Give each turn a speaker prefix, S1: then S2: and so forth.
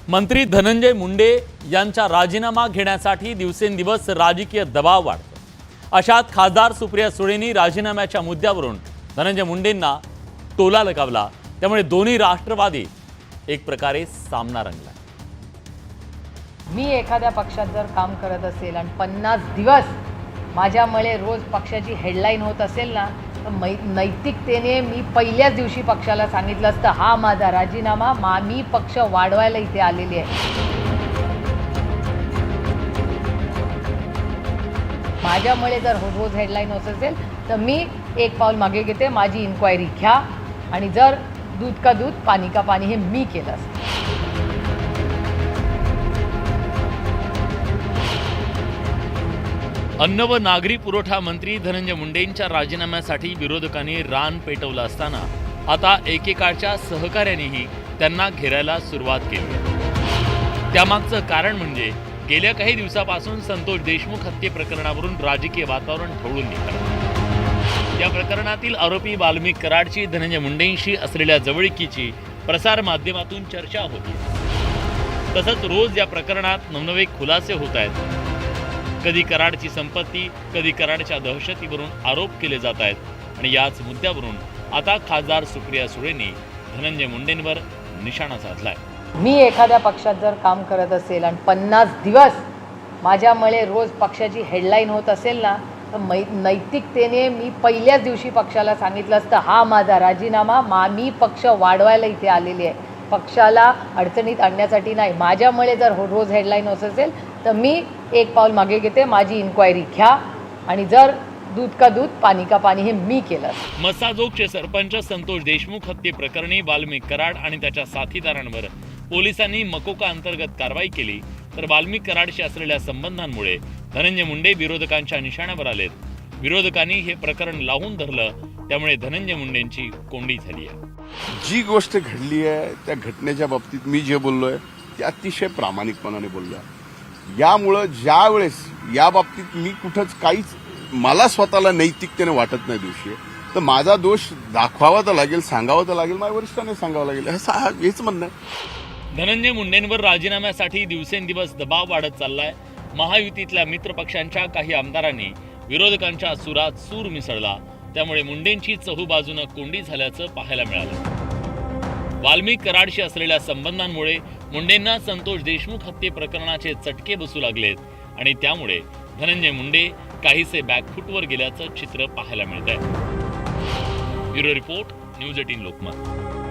S1: मंत्री धनंजय मुंडे यांचा राजीनामा घेण्यासाठी दिवसेंदिवस राजकीय दबाव वाढतो। अशात खासदार सुप्रिया सुळेंनी राजीनाम्याच्या मुद्द्यावरून धनंजय मुंडेंना टोला लगावला। त्यामुळे दोन्ही राष्ट्रवादी एक प्रकारे सामना रंगला।
S2: मी एखाद्या पक्षात जर काम करत असेल आणि 50 दिवस माझ्यामुळे रोज पक्षाची हेडलाईन होत असेल ना, तर नैतिकतेने मी पहिल्याच दिवशी पक्षाला सांगितलं असतं, हा माझा राजीनामा, मी पक्ष वाढवायला इथे आलेली आहे। माझ्यामुळे जर रोज हेडलाईन होत असेल तर मी एक पाऊल मागे घेते, माझी इन्क्वायरी घ्या आणि जर दूध का दूध पाणी का पाणी हे मी केलं असतं।
S1: अन्न व नागरी पुरवठा मंत्री धनंजय मुंडेंच्या राजीनाम्यासाठी विरोधकांनी रान पेटवलं असताना आता एकेकाळच्या सहकार्यानेही त्यांना घेरायला सुरुवात केली आहे। त्यामागचं कारण म्हणजे गेल्या काही दिवसापासून संतोष देशमुख हत्ये प्रकरणावरून राजकीय वातावरण ढवळून निघालं। या प्रकरणातील आरोपी वाल्मिक कराडची धनंजय मुंडेंशी असलेल्या जवळीकीची प्रसार माध्यमातून चर्चा होती। तसंच रोज या प्रकरणात नवनवे खुलासे होत आहेत। कधी कराडची संपत्ती, कधी कराडच्या दहशतीवरून आरोप केले जात आहेत आणि याच मुद्द्यावरून आता खासदार सुप्रिया सुळेंनी धनंजय मुंडेंवर निशाणा साधलाय।
S2: मी एखाद्या पक्षात जर काम करत असेल आणि 50 दिवस माझ्यामुळे रोज पक्षाची हेडलाईन होत असेल ना, तर नैतिकतेने मी पहिल्याच दिवशी पक्षाला सांगितलं असतं, हा माझा राजीनामा, मी पक्ष वाढवायला इथे आलेली आहे, पक्षाला अडचणीत आणण्यासाठी नाही। माझ्यामुळे जर रोज हेडलाईन होत असेल तर मी एक पाऊल मागे घेते, माझी इन्क्वायरी घ्या आणि जर दूध का दूध पाणी का पाणी हे मी केलं।
S1: मसाजोगचे सरपंच संतोष देशमुख हत्ये प्रकरणी वाल्मिक कराड आणि त्याच्या साथीदारांवर पोलिसांनी मकोका अंतर्गत कारवाई केली, तर वाल्मिक कराडशी असलेल्या संबंधांमुळे धनंजय मुंडे विरोधकांच्या निशाण्यावर आलेत। विरोधकांनी हे प्रकरण लावून धरलं, त्यामुळे धनंजय मुंडेंची कोंडी झाली आहे।
S3: जी गोष्ट घडली आहे त्या घटनेच्या बाबतीत मी जे बोललोय ते अतिशय प्रामाणिकपणाने बोललोय। यामुळं ज्या वेळेस या बाबतीत मी कुठंच काहीच मला स्वतःला नैतिकतेने वाटत नाही दोषी, तर माझा दोष दाखवावा तर लागेल, सांगावं तर लागेल, माझ्या वरिष्ठांनी सांगावं लागेल, हेच म्हणणं आहे।
S1: धनंजय मुंडेंवर राजीनाम्यासाठी दिवसेंदिवस दबाव वाढत चाललाय। महायुतीतल्या मित्रपक्षांच्या काही आमदारांनी विरोधकांच्या सुरात सूर मिसळला, त्यामुळे मुंडेंची चहूबाजूनं कोंडी झाल्याचं पाहायला मिळालं। वाल्मिक कराडशी असलेल्या संबंधांमुळे मुंडेंना संतोष देशमुख हत्ये प्रकरणाचे चटके बसू लागलेत आणि त्यामुळे धनंजय मुंडे काहीसे बॅकफुटवर गेल्याचं चित्र पाहायला मिळतंय। Bureau report, news 18 Lokmat.